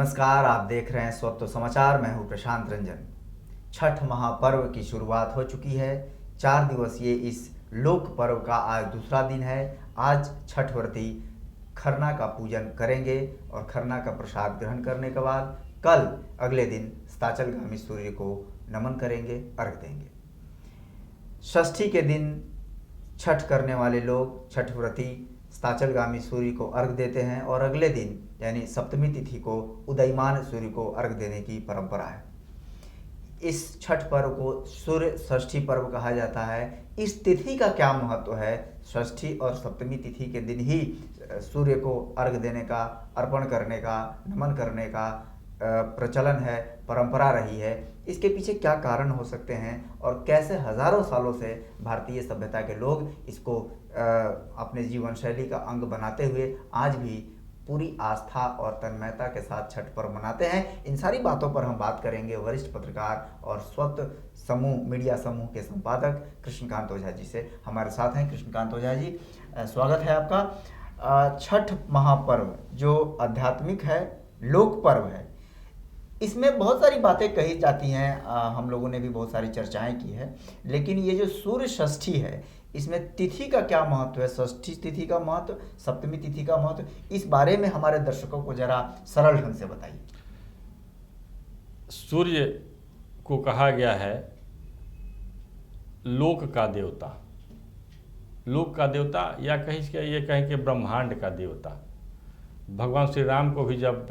नमस्कार, आप देख रहे हैं स्वत्व समाचार। मैं हूं प्रशांत रंजन। छठ महापर्व की शुरुआत हो चुकी है। 4 दिवसीय इस लोक पर्व का आज दूसरा दिन है। आज छठ व्रती खरना का पूजन करेंगे और खरना का प्रसाद ग्रहण करने के बाद कल अगले दिन अस्ताचलगामी सूर्य को नमन करेंगे, अर्घ देंगे। षष्ठी के दिन छठ करने वाले लोग, छठ व्रती, अस्ताचलगामी सूर्य को अर्घ देते हैं और अगले दिन यानी सप्तमी तिथि को उदयमान सूर्य को अर्घ देने की परंपरा है। इस छठ पर्व को सूर्य षष्ठी पर्व कहा जाता है। इस तिथि का क्या महत्व है? षष्ठी और सप्तमी तिथि के दिन ही सूर्य को अर्घ देने का, अर्पण करने का, नमन करने का प्रचलन है, परंपरा रही है। इसके पीछे क्या कारण हो सकते हैं और कैसे हजारों सालों से भारतीय सभ्यता के लोग इसको अपने जीवन शैली का अंग बनाते हुए आज भी पूरी आस्था और तन्मयता के साथ छठ पर्व मनाते हैं। इन सारी बातों पर हम बात करेंगे वरिष्ठ पत्रकार और स्वत्व समूह मीडिया समूह के संपादक कृष्णकांत ओझा जी से। हमारे साथ हैं कृष्णकांत ओझा जी, स्वागत है आपका। छठ महापर्व जो आध्यात्मिक है, लोक पर्व है, इसमें बहुत सारी बातें कही जाती हैं, हम लोगों ने भी बहुत सारी चर्चाएं की है। लेकिन ये जो सूर्य षष्ठी है, इसमें तिथि का क्या महत्व है? षष्ठी तिथि का महत्व, सप्तमी तिथि का महत्व, इस बारे में हमारे दर्शकों को जरा सरल ढंग से बताइए। सूर्य को कहा गया है लोक का देवता, लोक का देवता, या ये कहें कि ब्रह्मांड का देवता। भगवान श्री राम को भी जब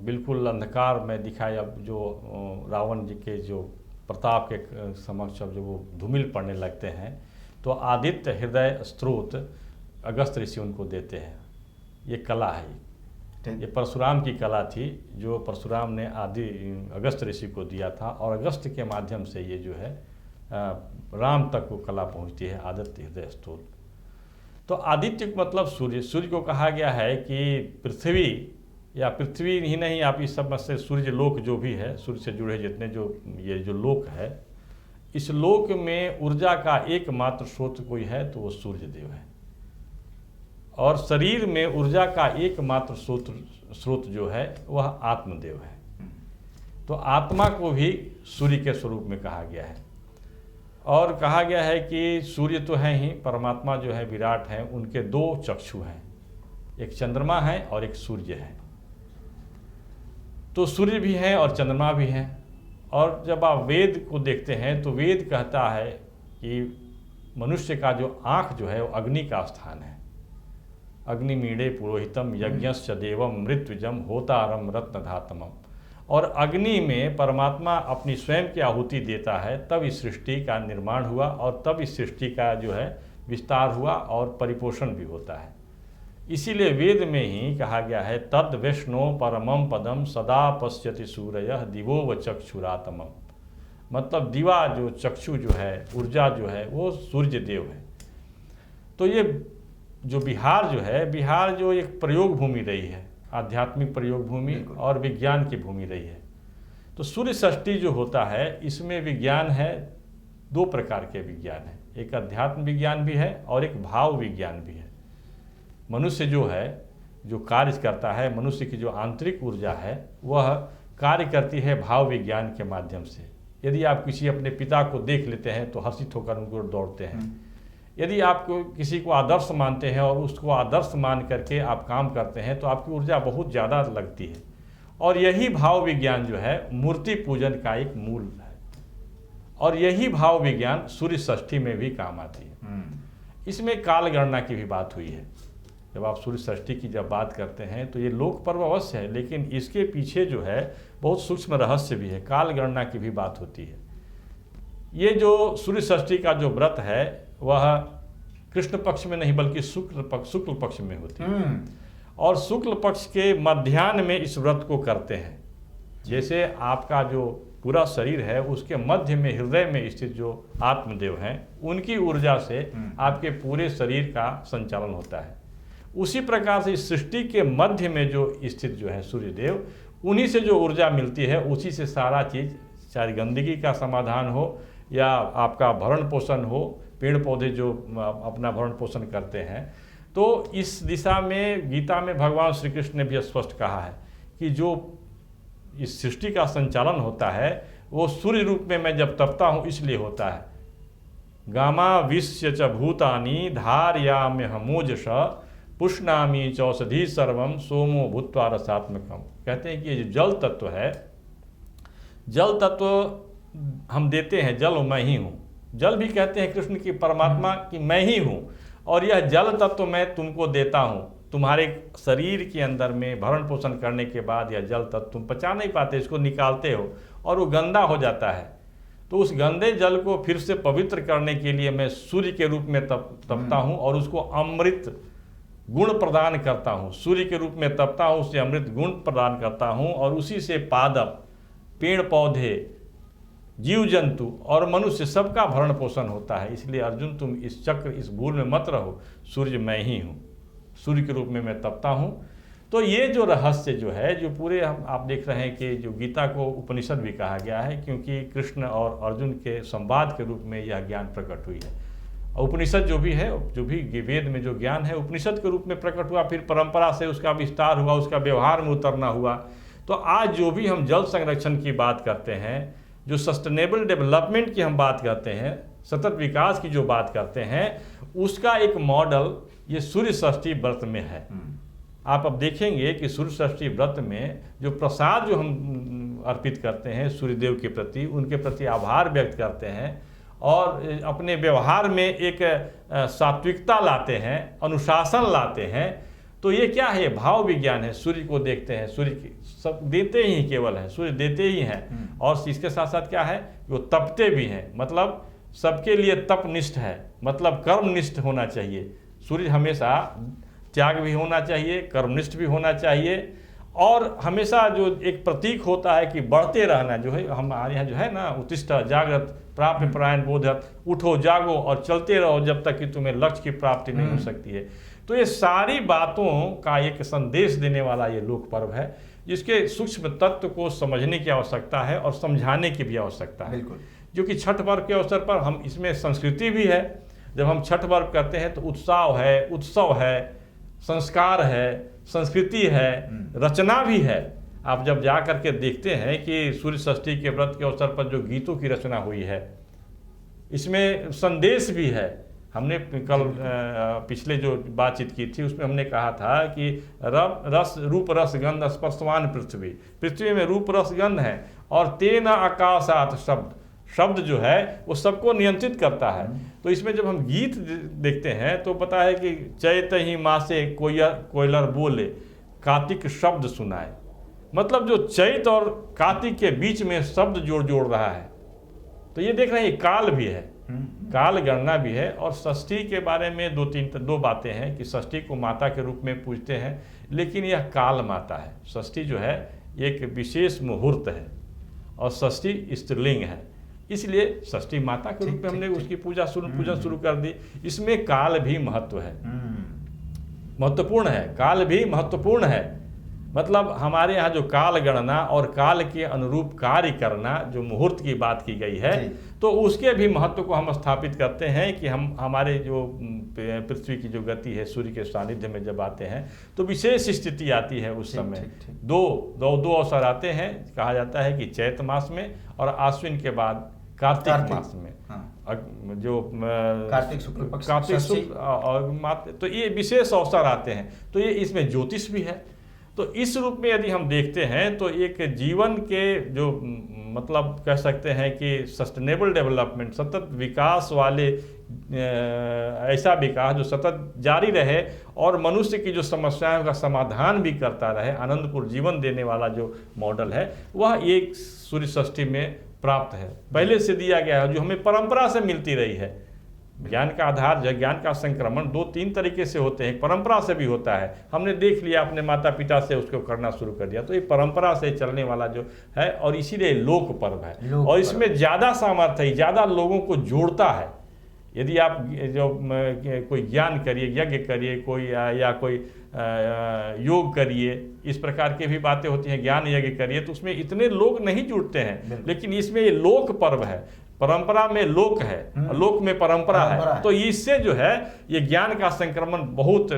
बिल्कुल अंधकार में दिखाया, जो रावण जी के जो प्रताप के समक्ष जब वो धूमिल पड़ने लगते हैं, तो आदित्य हृदय स्त्रोत अगस्त ऋषि उनको देते हैं। ये कला है, ये परशुराम की कला थी जो परशुराम ने आदि अगस्त ऋषि को दिया था, और अगस्त के माध्यम से ये जो है राम तक वो कला पहुंचती है, आदित्य हृदय स्त्रोत। तो आदित्य मतलब सूर्य, सूर्य को कहा गया है कि पृथ्वी, या पृथ्वी ही नहीं, आप इस सब में से सूर्य लोक जो भी है, सूर्य से जुड़े जितने जो ये जो लोक है, इस लोक में ऊर्जा का एकमात्र स्रोत कोई है तो वो सूर्य देव है। और शरीर में ऊर्जा का एकमात्र स्रोत जो है वह आत्मदेव है। तो आत्मा को भी सूर्य के स्वरूप में कहा गया है। और कहा गया है कि सूर्य तो है ही, परमात्मा जो है विराट है, उनके 2 चक्षु हैं, एक चंद्रमा है और एक सूर्य है। तो सूर्य भी है और चंद्रमा भी है। और जब आप वेद को देखते हैं तो वेद कहता है कि मनुष्य का जो आँख जो है वो अग्नि का स्थान है। अग्निमीड़े पुरोहितम यज्ञश्च देवम मृत्युजम होतारम रत्नधातमम। और अग्नि में परमात्मा अपनी स्वयं की आहुति देता है, तब इस सृष्टि का निर्माण हुआ और तब इस सृष्टि का जो है विस्तार हुआ और परिपोषण भी होता है। इसीलिए वेद में ही कहा गया है तद वैष्णो परमम पदम सदा पश्यति सूर्यः दिवो व चक्षुरातमम। मतलब दिवा जो चक्षु जो है, ऊर्जा जो है, वो सूर्य देव है। तो ये जो बिहार जो है, बिहार जो एक प्रयोग भूमि रही है, आध्यात्मिक प्रयोग भूमि और विज्ञान की भूमि रही है। तो सूर्य षष्ठी जो होता है, इसमें विज्ञान है, 2 प्रकार के विज्ञान है, एक अध्यात्म विज्ञान भी है और एक भाव विज्ञान भी है। मनुष्य जो है, जो कार्य करता है, मनुष्य की जो आंतरिक ऊर्जा है वह कार्य करती है भाव विज्ञान के माध्यम से। यदि आप किसी अपने पिता को देख लेते हैं तो हर्षित होकर उनको दौड़ते हैं। यदि आप किसी को आदर्श मानते हैं और उसको आदर्श मान करके आप काम करते हैं तो आपकी ऊर्जा बहुत ज़्यादा लगती है। और यही भाव विज्ञान जो है मूर्ति पूजन का एक मूल है, और यही भाव विज्ञान सूर्य षष्ठी में भी काम आती है। इसमें काल गणना की भी बात हुई है। जब आप सूर्य षष्ठी की जब बात करते हैं तो ये लोक पर्व अवश्य है, लेकिन इसके पीछे जो है बहुत सूक्ष्म रहस्य भी है, काल गणना की भी बात होती है। ये जो सूर्य षष्ठी का जो व्रत है वह कृष्ण पक्ष में नहीं बल्कि शुक्ल पक्ष में होती है, और शुक्ल पक्ष के मध्याह्न में इस व्रत को करते हैं। जैसे आपका जो पूरा शरीर है उसके मध्य में, हृदय में स्थित जो आत्मदेव हैं, उनकी ऊर्जा से आपके पूरे शरीर का संचालन होता है। उसी प्रकार से इस सृष्टि के मध्य में जो स्थित जो है सूर्यदेव, उन्हीं से जो ऊर्जा मिलती है, उसी से सारा चीज़, चाहे गंदगी का समाधान हो या आपका भरण पोषण हो, पेड़ पौधे जो अपना भरण पोषण करते हैं। तो इस दिशा में गीता में भगवान श्री कृष्ण ने भी स्पष्ट कहा है कि जो इस सृष्टि का संचालन होता है वो सूर्य रूप में मैं जब तपता हूँ इसलिए होता है। गामा विश्य च भूतानि धारयाम्यहमोजस पुष्णामि चौषधि सर्वम सोमो भूत्वा रसात्मकम। कहते हैं कि ये जो जल तत्व है, जल तत्व हम देते हैं, जल मैं ही हूँ। जल भी कहते हैं कृष्ण की परमात्मा कि मैं ही हूँ, और यह जल तत्व मैं तुमको देता हूँ। तुम्हारे शरीर के अंदर में भरण पोषण करने के बाद यह जल तत्व तुम पचा नहीं पाते, इसको निकालते हो और वो गंदा हो जाता है। तो उस गंदे जल को फिर से पवित्र करने के लिए मैं सूर्य के रूप में तपता हूँ और उसको अमृत गुण प्रदान करता हूँ। सूर्य के रूप में तपता हूँ, उसे अमृत गुण प्रदान करता हूँ, और उसी से पादप, पेड़ पौधे, जीव जंतु और मनुष्य सबका भरण पोषण होता है। इसलिए अर्जुन तुम इस चक्र, इस भूल में मत रहो, सूर्य मैं ही हूँ, सूर्य के रूप में मैं तपता हूँ। तो ये जो रहस्य जो है, जो पूरे हम आप देख रहे हैं कि जो गीता को उपनिषद भी कहा गया है, क्योंकि कृष्ण और अर्जुन के संवाद के रूप में यह ज्ञान प्रकट हुई है। उपनिषद जो भी है, जो भी वेद में जो ज्ञान है उपनिषद के रूप में प्रकट हुआ, फिर परंपरा से उसका विस्तार हुआ, उसका व्यवहार में उतरना हुआ। तो आज जो भी हम जल संरक्षण की बात करते हैं, जो सस्टेनेबल डेवलपमेंट की हम बात करते हैं, सतत विकास की जो बात करते हैं, उसका एक मॉडल ये सूर्य षष्ठी व्रत में है। आप अब देखेंगे कि सूर्य षष्ठी व्रत में जो प्रसाद जो हम अर्पित करते हैं सूर्यदेव के प्रति, उनके प्रति आभार व्यक्त करते हैं और अपने व्यवहार में एक सात्विकता लाते हैं, अनुशासन लाते हैं। तो ये क्या है? भाव विज्ञान है। सूर्य को देखते हैं, सूर्य की सब देते ही केवल है, सूर्य देते ही हैं, और इसके साथ साथ क्या है, वो तपते भी हैं। मतलब सबके लिए तपनिष्ठ है, मतलब कर्मनिष्ठ होना चाहिए। सूर्य हमेशा त्याग भी होना चाहिए, कर्मनिष्ठ भी होना चाहिए, और हमेशा जो एक प्रतीक होता है कि बढ़ते रहना जो है, हमारे यहाँ जो है ना, उत्तिष्ठ जागृत प्राप्य परायण बोधत, उठो जागो और चलते रहो जब तक कि तुम्हें लक्ष्य की प्राप्ति नहीं हो सकती है। तो ये सारी बातों का एक संदेश देने वाला ये लोक पर्व है, जिसके सूक्ष्म तत्व को समझने की आवश्यकता है और समझाने की भी आवश्यकता है। बिल्कुल। जो कि छठ पर्व के अवसर पर हम, इसमें संस्कृति भी है। जब हम छठ पर्व करते हैं तो उत्साह है, उत्सव है, संस्कार है, संस्कृति है, रचना भी है। आप जब जा कर के देखते हैं कि सूर्य षष्ठी के व्रत के अवसर पर जो गीतों की रचना हुई है, इसमें संदेश भी है। हमने कल पिछले जो बातचीत की थी उसमें हमने कहा था कि रस रूप रस गंध स्पर्शवान पृथ्वी, पृथ्वी में रूप रस गंध है, और तेन आकाशात शब्द, शब्द जो है वो सबको नियंत्रित करता है। तो इसमें जब हम गीत देखते हैं तो पता है कि चैत ही मासे कोयलर बोले, कार्तिक शब्द सुनाए। मतलब जो चैत और कार्तिक के बीच में शब्द जोड़ रहा है। तो ये देख रहे हैं, काल भी है, काल गणना भी है। और षष्ठी के बारे में दो बातें हैं कि षष्ठी को माता के रूप में पूजते हैं, लेकिन यह काल माता है। षष्ठी जो है एक विशेष मुहूर्त है, और षष्ठी स्त्रीलिंग है, इसलिए षष्ठी माता के रूप में हमने उसकी पूजा शुरू कर दी। इसमें काल भी महत्व है, महत्वपूर्ण है, काल भी महत्वपूर्ण है। मतलब हमारे यहाँ जो काल गणना और काल के अनुरूप कार्य करना, जो मुहूर्त की बात की गई है, तो उसके भी महत्व को हम स्थापित करते हैं कि हम हमारे जो पृथ्वी की जो गति है, सूर्य के सानिध्य में जब आते हैं तो विशेष स्थिति आती है। उस समय दो अवसर आते हैं। कहा जाता है कि चैत मास में और आश्विन के बाद कार्तिक मास में। जो कार्तिक शुक्ल पक्ष, कार्तिक शुक्ल और तो ये विशेष अवसर आते हैं। तो ये इसमें ज्योतिष भी है। तो इस रूप में यदि हम देखते हैं तो एक जीवन के जो मतलब कह सकते हैं कि सस्टेनेबल डेवलपमेंट, सतत विकास वाले, ऐसा विकास जो सतत जारी रहे और मनुष्य की जो समस्याओं का समाधान भी करता रहे, आनंदपूर्ण जीवन देने वाला जो मॉडल है, वह एक सूर्य षष्ठी में प्राप्त है, पहले से दिया गया है, जो हमें परंपरा से मिलती रही है। ज्ञान का आधार, ज्ञान का संक्रमण 2-3 तरीके से होते हैं। परंपरा से भी होता है, हमने देख लिया, अपने माता पिता से उसको करना शुरू कर दिया, तो ये परंपरा से चलने वाला जो है, और इसीलिए लोक पर्व है। और इसमें ज़्यादा सामर्थ्य है, ज़्यादा लोगों को जोड़ता है। यदि आप जो कोई ज्ञान करिए, यज्ञ करिए, कोई या कोई योग करिए, इस प्रकार की भी बातें होती हैं, ज्ञान यज्ञ करिए, तो उसमें इतने लोग नहीं जुड़ते हैं। लेकिन इसमें ये लोक पर्व है, परंपरा में लोक है, लोक में परंपरा है, तो इससे जो है ये ज्ञान का संक्रमण बहुत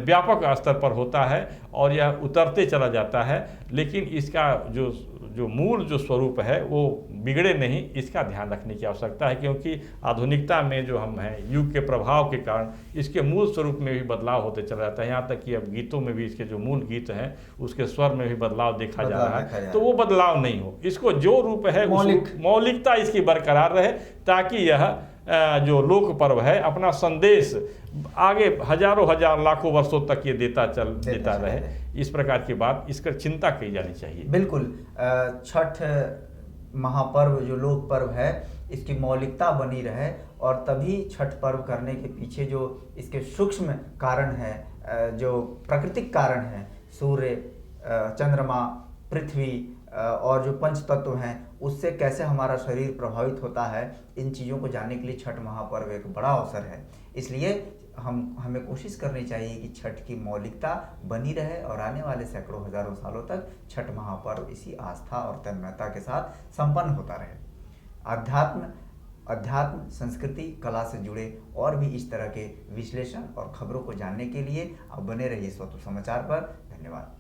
व्यापक स्तर पर होता है और यह उतरते चला जाता है। लेकिन इसका जो मूल जो स्वरूप है वो बिगड़े नहीं, इसका ध्यान रखने की आवश्यकता है, क्योंकि आधुनिकता में जो हम हैं युग के प्रभाव के कारण इसके मूल स्वरूप में भी बदलाव होते चला जाता है। यहाँ तक कि अब गीतों में भी इसके जो मूल गीत हैं उसके स्वर में भी बदलाव देखा जा रहा है। तो वो बदलाव नहीं हो, इसको जो रूप है मौलिकता इसकी बरकरार रहे, ताकि यह जो लोक पर्व है अपना संदेश आगे हजारों हजार लाखों वर्षों तक ये देता रहे। इस प्रकार की बात, इसका चिंता की जानी चाहिए। बिल्कुल, छठ महापर्व जो लोक पर्व है इसकी मौलिकता बनी रहे, और तभी छठ पर्व करने के पीछे जो इसके सूक्ष्म कारण है, जो प्राकृतिक कारण है, सूर्य, चंद्रमा, पृथ्वी और जो पंच तत्व हैं, उससे कैसे हमारा शरीर प्रभावित होता है, इन चीज़ों को जानने के लिए छठ महापर्व एक बड़ा अवसर है। इसलिए हमें कोशिश करनी चाहिए कि छठ की मौलिकता बनी रहे और आने वाले सैकड़ों हजारों सालों तक छठ महापर्व इसी आस्था और तन्मयता के साथ संपन्न होता रहे। अध्यात्म, संस्कृति, कला से जुड़े और भी इस तरह के विश्लेषण और खबरों को जानने के लिए आप बने रहिए स्वतः समाचार पर। धन्यवाद।